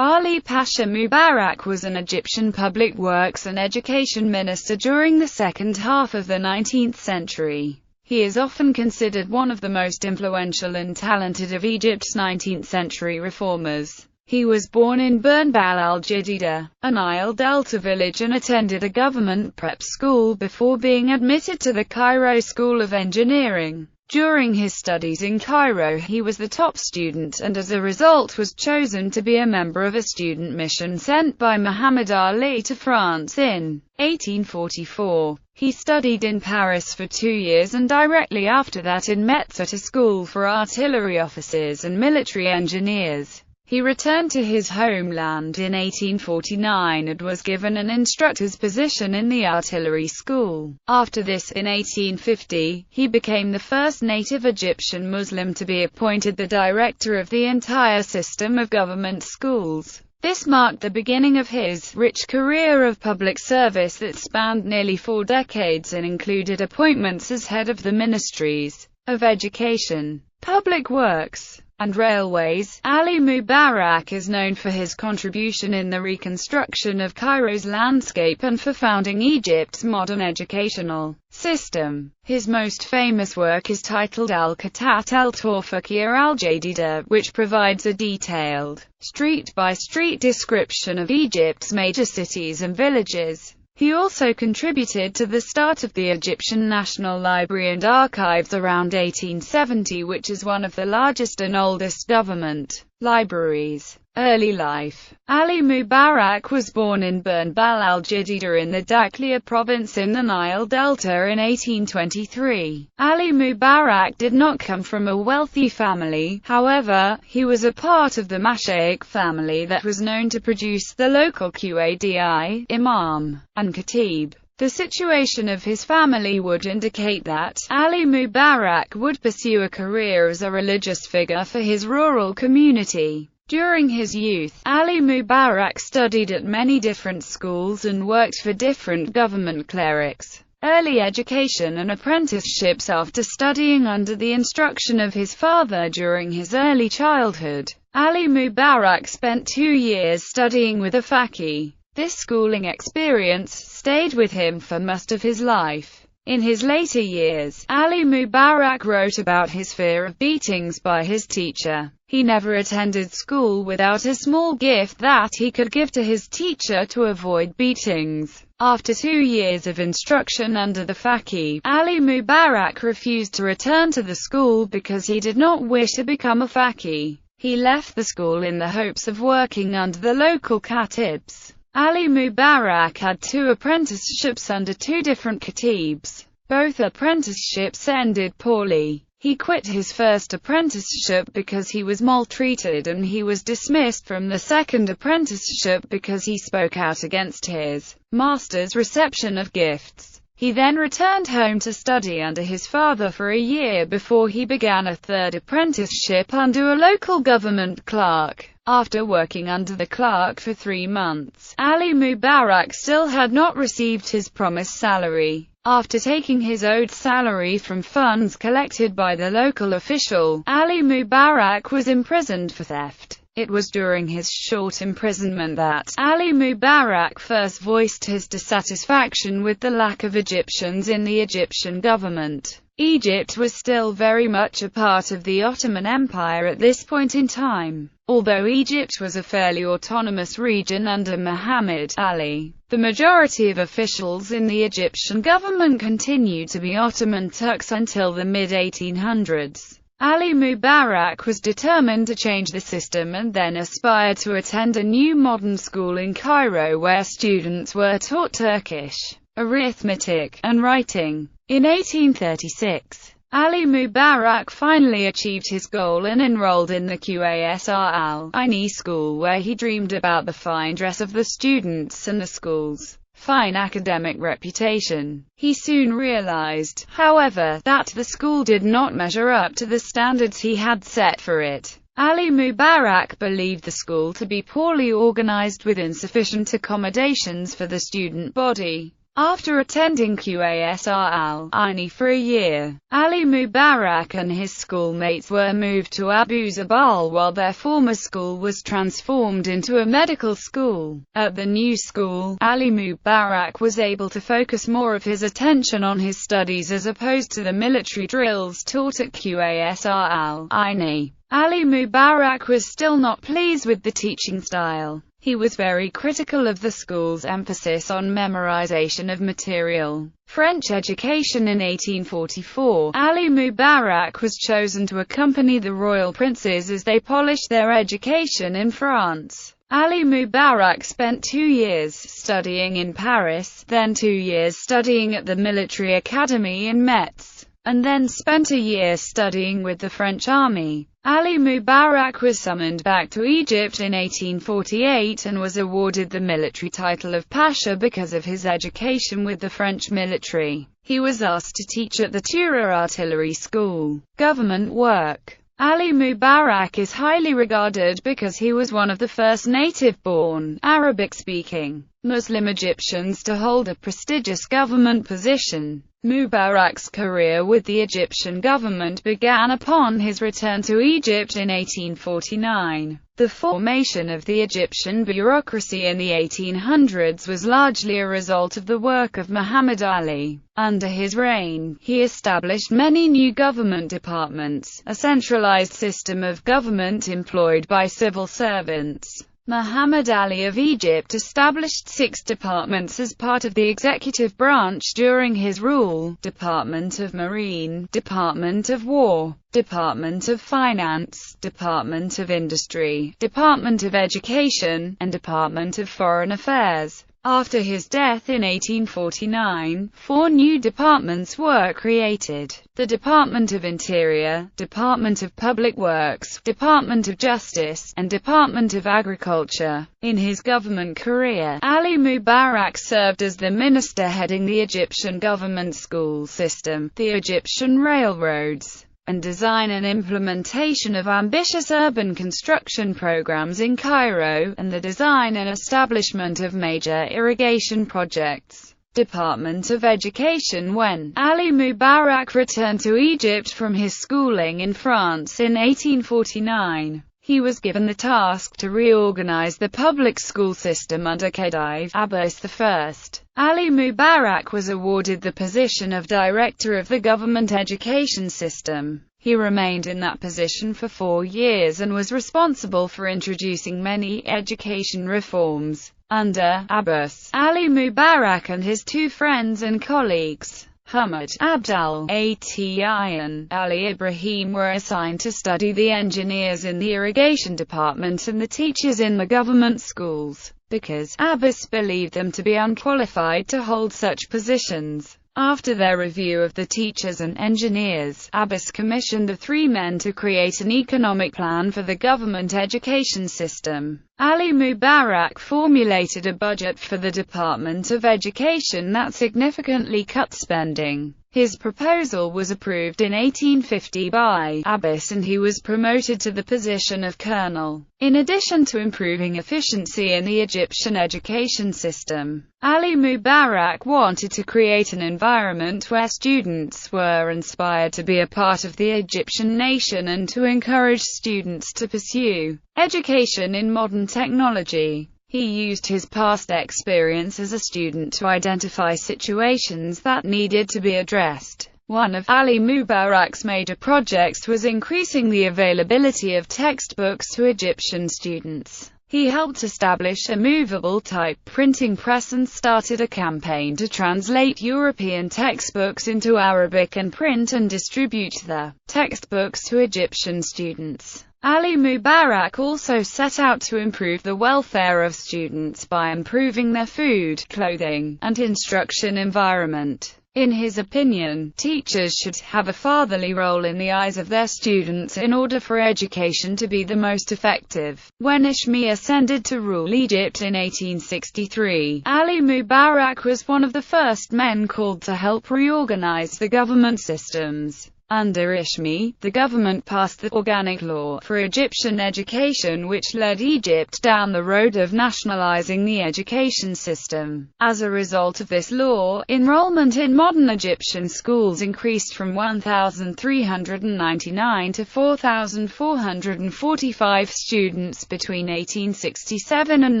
Ali Pasha Mubarak was an Egyptian public works and education minister during the second half of the 19th century. He is often considered one of the most influential and talented of Egypt's 19th-century reformers. He was born in Bernbal al-Jadida, a Nile Delta village, and attended a government prep school before being admitted to the Cairo School of Engineering. During his studies in Cairo, he was the top student and as a result was chosen to be a member of a student mission sent by Muhammad Ali to France in 1844. He studied in Paris for 2 years and directly after that in Metz at a school for artillery officers and military engineers. He returned to his homeland in 1849 and was given an instructor's position in the artillery school. After this, in 1850, he became the first native Egyptian Muslim to be appointed the director of the entire system of government schools. This marked the beginning of his rich career of public service that spanned nearly 4 decades and included appointments as head of the Ministries of Education, Public Works, and Railways. Ali Mubarak is known for his contribution in the reconstruction of Cairo's landscape and for founding Egypt's modern educational system. His most famous work is titled Al-Khatat al-Tawfiqiyya al-Jadida, which provides a detailed, street-by-street description of Egypt's major cities and villages. He also contributed to the start of the Egyptian National Library and Archives around 1870, which is one of the largest and oldest government libraries. Early life. Ali Mubarak was born in Bernbal al-Jadida in the Dakhlia province in the Nile Delta in 1823. Ali Mubarak did not come from a wealthy family, however, he was a part of the Mashayikh family that was known to produce the local Qadi, Imam, and Khatib. The situation of his family would indicate that Ali Mubarak would pursue a career as a religious figure for his rural community. During his youth, Ali Mubarak studied at many different schools and worked for different government clerics. Early education and apprenticeships. After studying under the instruction of his father during his early childhood, Ali Mubarak spent 2 years studying with a faqih. This schooling experience stayed with him for most of his life. In his later years, Ali Mubarak wrote about his fear of beatings by his teacher. He never attended school without a small gift that he could give to his teacher to avoid beatings. After 2 years of instruction under the faqih, Ali Mubarak refused to return to the school because he did not wish to become a faqih. He left the school in the hopes of working under the local khatibs. Ali Mubarak had 2 apprenticeships under 2 different khatibs. Both apprenticeships ended poorly. He quit his first apprenticeship because he was maltreated, and he was dismissed from the second apprenticeship because he spoke out against his master's reception of gifts. He then returned home to study under his father for a year before he began a third apprenticeship under a local government clerk. After working under the clerk for 3 months, Ali Mubarak still had not received his promised salary. After taking his owed salary from funds collected by the local official, Ali Mubarak was imprisoned for theft. It was during his short imprisonment that Ali Mubarak first voiced his dissatisfaction with the lack of Egyptians in the Egyptian government. Egypt was still very much a part of the Ottoman Empire at this point in time. Although Egypt was a fairly autonomous region under Muhammad Ali, the majority of officials in the Egyptian government continued to be Ottoman Turks until the mid-1800s. Ali Mubarak was determined to change the system and then aspired to attend a new modern school in Cairo where students were taught Turkish, arithmetic, and writing. In 1836, Ali Mubarak finally achieved his goal and enrolled in the Qasr al-Aini school, where he dreamed about the fine dress of the students and the school's fine academic reputation. He soon realized, however, that the school did not measure up to the standards he had set for it. Ali Mubarak believed the school to be poorly organized with insufficient accommodations for the student body. After attending Qasr al-Aini for a year, Ali Mubarak and his schoolmates were moved to Abu Zabal while their former school was transformed into a medical school. At the new school, Ali Mubarak was able to focus more of his attention on his studies as opposed to the military drills taught at Qasr al-Aini. Ali Mubarak was still not pleased with the teaching style. He was very critical of the school's emphasis on memorization of material. French education. In 1844, Ali Mubarak was chosen to accompany the royal princes as they polished their education in France. Ali Mubarak spent 2 years studying in Paris, then 2 years studying at the military academy in Metz, and then spent a year studying with the French army. Ali Mubarak was summoned back to Egypt in 1848 and was awarded the military title of Pasha because of his education with the French military. He was asked to teach at the Tura Artillery School. Government work. Ali Mubarak is highly regarded because he was one of the first native-born, Arabic-speaking, Muslim Egyptians to hold a prestigious government position. Mubarak's career with the Egyptian government began upon his return to Egypt in 1849. The formation of the Egyptian bureaucracy in the 1800s was largely a result of the work of Muhammad Ali. Under his reign, he established many new government departments, a centralized system of government employed by civil servants. Muhammad Ali of Egypt established 6 departments as part of the executive branch during his rule: Department of Marine, Department of War, Department of Finance, Department of Industry, Department of Education, and Department of Foreign Affairs. After his death in 1849, 4 new departments were created: the Department of Interior, Department of Public Works, Department of Justice, and Department of Agriculture. In his government career, Ali Mubarak served as the minister heading the Egyptian government school system, the Egyptian railroads, and design and implementation of ambitious urban construction programs in Cairo, and the design and establishment of major irrigation projects. Department of Education. When Ali Mubarak returned to Egypt from his schooling in France in 1849, he was given the task to reorganize the public school system under Khedive Abbas I. Ali Mubarak was awarded the position of director of the government education system. He remained in that position for 4 years and was responsible for introducing many education reforms. Under Abbas, Ali Mubarak and his 2 friends and colleagues, Hamad Abdal, and Ali Ibrahim, were assigned to study the engineers in the irrigation department and the teachers in the government schools, because Abbas believed them to be unqualified to hold such positions. After their review of the teachers and engineers, Abbas commissioned the 3 men to create an economic plan for the government education system. Ali Mubarak formulated a budget for the Department of Education that significantly cut spending. His proposal was approved in 1850 by Abbas and he was promoted to the position of colonel. In addition to improving efficiency in the Egyptian education system, Ali Mubarak wanted to create an environment where students were inspired to be a part of the Egyptian nation and to encourage students to pursue education in modern technology. He used his past experience as a student to identify situations that needed to be addressed. One of Ali Mubarak's major projects was increasing the availability of textbooks to Egyptian students. He helped establish a movable type printing press and started a campaign to translate European textbooks into Arabic and print and distribute the textbooks to Egyptian students. Ali Mubarak also set out to improve the welfare of students by improving their food, clothing, and instruction environment. In his opinion, teachers should have a fatherly role in the eyes of their students in order for education to be the most effective. When Ishmi ascended to rule Egypt in 1863, Ali Mubarak was one of the first men called to help reorganize the government systems. Under Ishmi, the government passed the Organic Law for Egyptian Education, which led Egypt down the road of nationalizing the education system. As a result of this law, enrollment in modern Egyptian schools increased from 1,399 to 4,445 students between 1867 and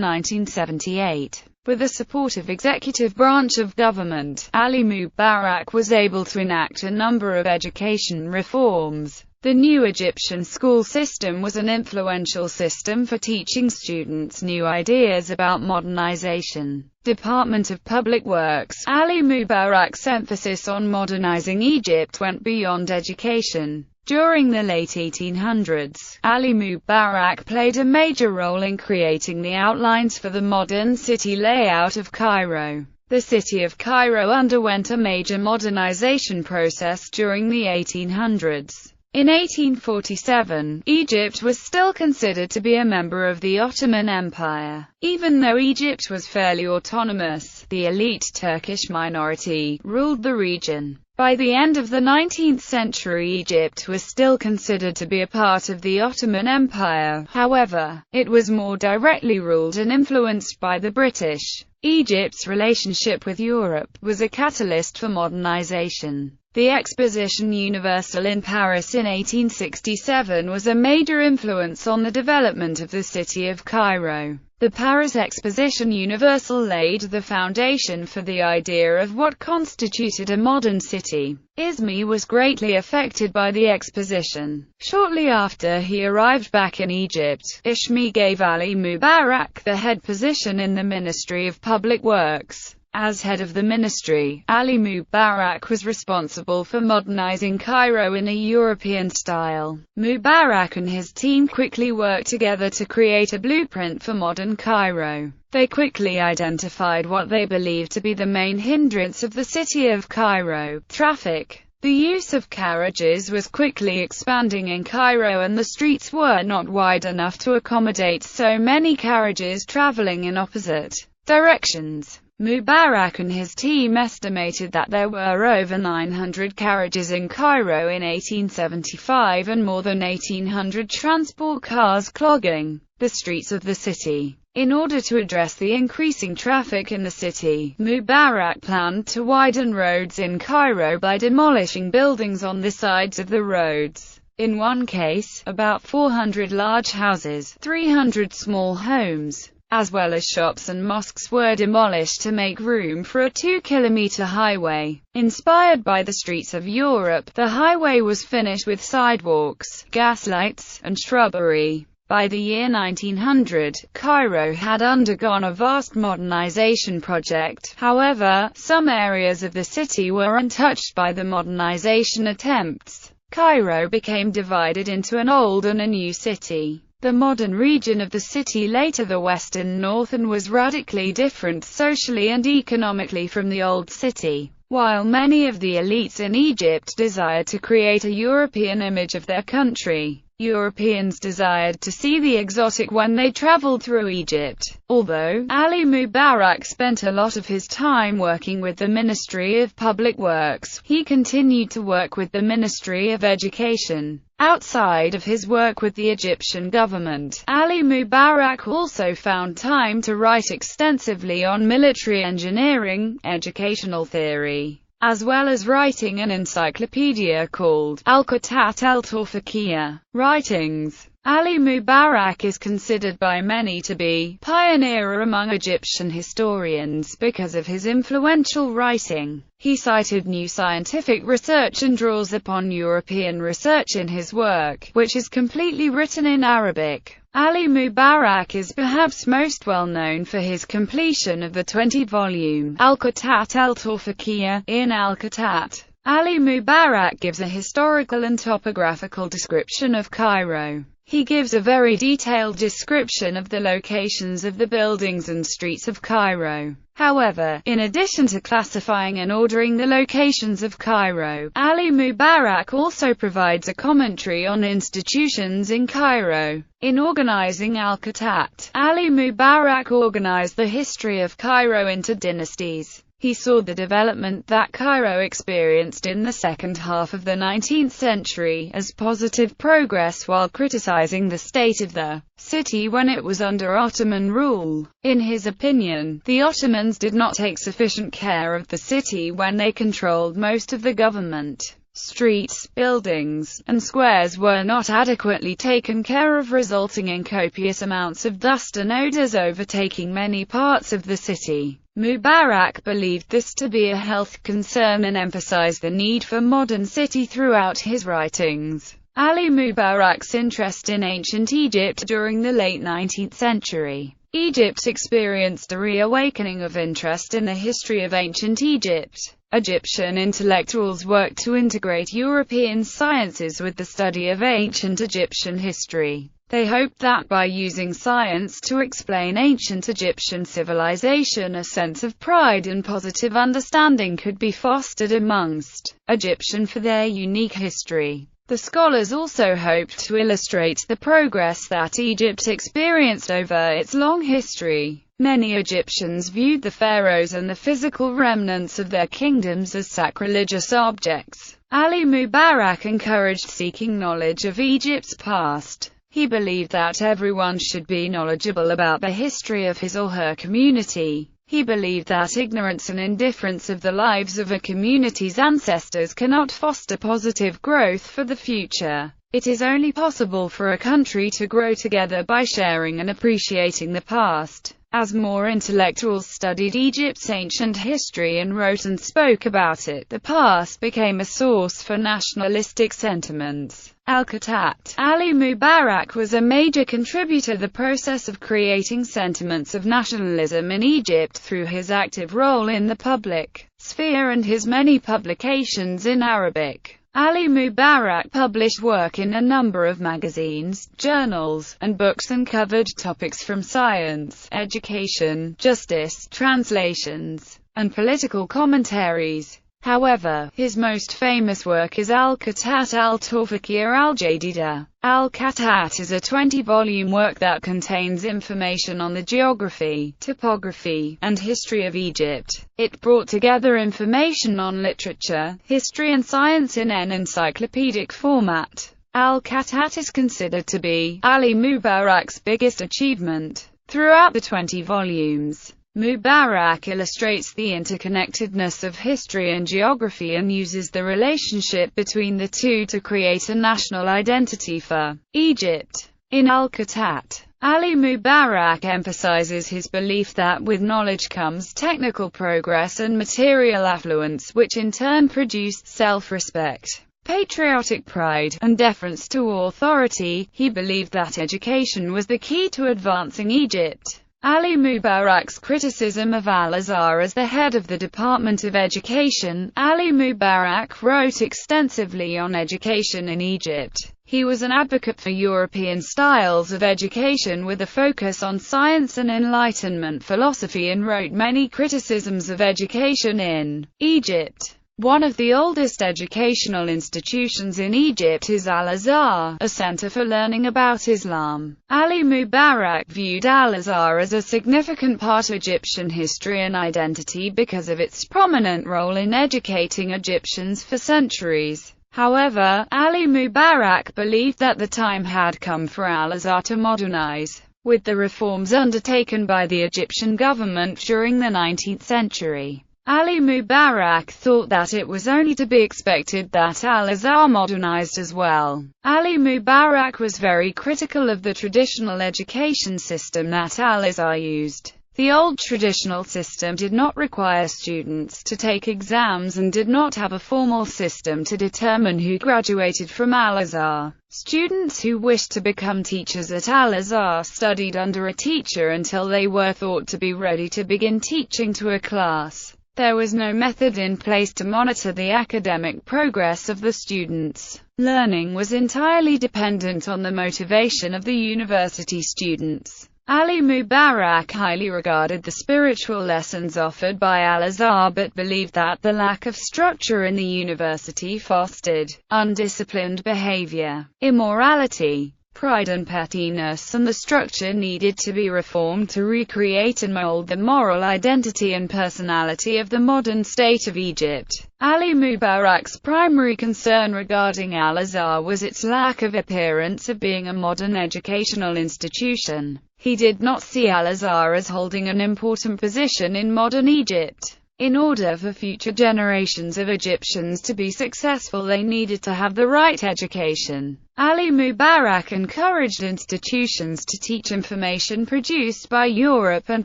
1978. With the support of executive branch of government, Ali Mubarak was able to enact a number of education reforms. The new Egyptian school system was an influential system for teaching students new ideas about modernization. Department of Public Works. Ali Mubarak's emphasis on modernizing Egypt went beyond education. During the late 1800s, Ali Mubarak played a major role in creating the outlines for the modern city layout of Cairo. The city of Cairo underwent a major modernization process during the 1800s. In 1847, Egypt was still considered to be a member of the Ottoman Empire. Even though Egypt was fairly autonomous, the elite Turkish minority ruled the region. By the end of the 19th century, Egypt was still considered to be a part of the Ottoman Empire. However, it was more directly ruled and influenced by the British. Egypt's relationship with Europe was a catalyst for modernization. The Exposition Universelle in Paris in 1867 was a major influence on the development of the city of Cairo. The Paris Exposition Universelle laid the foundation for the idea of what constituted a modern city. Izmi was greatly affected by the Exposition. Shortly after he arrived back in Egypt, Ishmi gave Ali Mubarak the head position in the Ministry of Public Works. As head of the ministry, Ali Mubarak was responsible for modernizing Cairo in a European style. Mubarak and his team quickly worked together to create a blueprint for modern Cairo. They quickly identified what they believed to be the main hindrance of the city of Cairo: traffic. The use of carriages was quickly expanding in Cairo, and the streets were not wide enough to accommodate so many carriages traveling in opposite directions. Mubarak and his team estimated that there were over 900 carriages in Cairo in 1875 and more than 1,800 transport cars clogging the streets of the city. In order to address the increasing traffic in the city, Mubarak planned to widen roads in Cairo by demolishing buildings on the sides of the roads. In one case, about 400 large houses, 300 small homes, as well as shops and mosques were demolished to make room for a 2-kilometer highway. Inspired by the streets of Europe, the highway was finished with sidewalks, gas lights, and shrubbery. By the year 1900, Cairo had undergone a vast modernization project. However, some areas of the city were untouched by the modernization attempts. Cairo became divided into an old and a new city. The modern region of the city, later the Western Northern, was radically different socially and economically from the old city. While many of the elites in Egypt desired to create a European image of their country, Europeans desired to see the exotic when they traveled through Egypt. Although Ali Mubarak spent a lot of his time working with the Ministry of Public Works, he continued to work with the Ministry of Education. Outside of his work with the Egyptian government, Ali Mubarak also found time to write extensively on military engineering, educational theory, as well as writing an encyclopedia called Al-Qatat al-Tawfiqiyya, Writings. Ali Mubarak is considered by many to be pioneer among Egyptian historians because of his influential writing. He cited new scientific research and draws upon European research in his work, which is completely written in Arabic. Ali Mubarak is perhaps most well known for his completion of the 20-volume Al-Qatat al-Tawfiqiyya in Al-Qatat. Ali Mubarak gives a historical and topographical description of Cairo. He gives a very detailed description of the locations of the buildings and streets of Cairo. However, in addition to classifying and ordering the locations of Cairo, Ali Mubarak also provides a commentary on institutions in Cairo. In organizing Al-Qatat, Ali Mubarak organized the history of Cairo into dynasties. He saw the development that Cairo experienced in the second half of the 19th century as positive progress while criticizing the state of the city when it was under Ottoman rule. In his opinion, the Ottomans did not take sufficient care of the city when they controlled most of the government. Streets, buildings, and squares were not adequately taken care of, resulting in copious amounts of dust and odors overtaking many parts of the city. Mubarak believed this to be a health concern and emphasized the need for modern city throughout his writings. Ali Mubarak's interest in ancient Egypt during the late 19th century. Egypt experienced a reawakening of interest in the history of ancient Egypt. Egyptian intellectuals worked to integrate European sciences with the study of ancient Egyptian history. They hoped that by using science to explain ancient Egyptian civilization, a sense of pride and positive understanding could be fostered amongst Egyptians for their unique history. The scholars also hoped to illustrate the progress that Egypt experienced over its long history. Many Egyptians viewed the pharaohs and the physical remnants of their kingdoms as sacrilegious objects. Ali Mubarak encouraged seeking knowledge of Egypt's past. He believed that everyone should be knowledgeable about the history of his or her community. He believed that ignorance and indifference of the lives of a community's ancestors cannot foster positive growth for the future. It is only possible for a country to grow together by sharing and appreciating the past. As more intellectuals studied Egypt's ancient history and wrote and spoke about it, the past became a source for nationalistic sentiments. Al-Khattat. Ali Mubarak was a major contributor to the process of creating sentiments of nationalism in Egypt through his active role in the public sphere and his many publications in Arabic. Ali Mubarak published work in a number of magazines, journals, and books and covered topics from science, education, justice, translations, and political commentaries. However, his most famous work is Al-Khattat al-Tawfiqiyya al-Jadida. Al-Khattat is a 20-volume work that contains information on the geography, topography, and history of Egypt. It brought together information on literature, history and science in an encyclopedic format. Al-Khattat is considered to be Ali Mubarak's biggest achievement. Throughout the 20 volumes, Mubarak illustrates the interconnectedness of history and geography and uses the relationship between the two to create a national identity for Egypt. In Al-Khattat, Ali Mubarak emphasizes his belief that with knowledge comes technical progress and material affluence, which in turn produce self-respect, patriotic pride, and deference to authority. He believed that education was the key to advancing Egypt. Ali Mubarak's criticism of Al-Azhar as the head of the Department of Education. Ali Mubarak wrote extensively on education in Egypt. He was an advocate for European styles of education with a focus on science and Enlightenment philosophy and wrote many criticisms of education in Egypt. One of the oldest educational institutions in Egypt is Al-Azhar, a center for learning about Islam. Ali Mubarak viewed Al-Azhar as a significant part of Egyptian history and identity because of its prominent role in educating Egyptians for centuries. However, Ali Mubarak believed that the time had come for Al-Azhar to modernize. With the reforms undertaken by the Egyptian government during the 19th century, Ali Mubarak thought that it was only to be expected that Al-Azhar modernized as well. Ali Mubarak was very critical of the traditional education system that Al-Azhar used. The old traditional system did not require students to take exams and did not have a formal system to determine who graduated from Al-Azhar. Students who wished to become teachers at Al-Azhar studied under a teacher until they were thought to be ready to begin teaching to a class. There was no method in place to monitor the academic progress of the students. Learning was entirely dependent on the motivation of the university students. Ali Mubarak highly regarded the spiritual lessons offered by Al-Azhar but believed that the lack of structure in the university fostered undisciplined behavior, immorality, pride and pettiness, and the structure needed to be reformed to recreate and mold the moral identity and personality of the modern state of Egypt. Ali Mubarak's primary concern regarding Al-Azhar was its lack of appearance of being a modern educational institution. He did not see Al-Azhar as holding an important position in modern Egypt. In order for future generations of Egyptians to be successful, they needed to have the right education. Ali Mubarak encouraged institutions to teach information produced by Europe and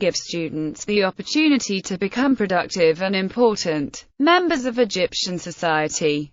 give students the opportunity to become productive and important members of Egyptian society.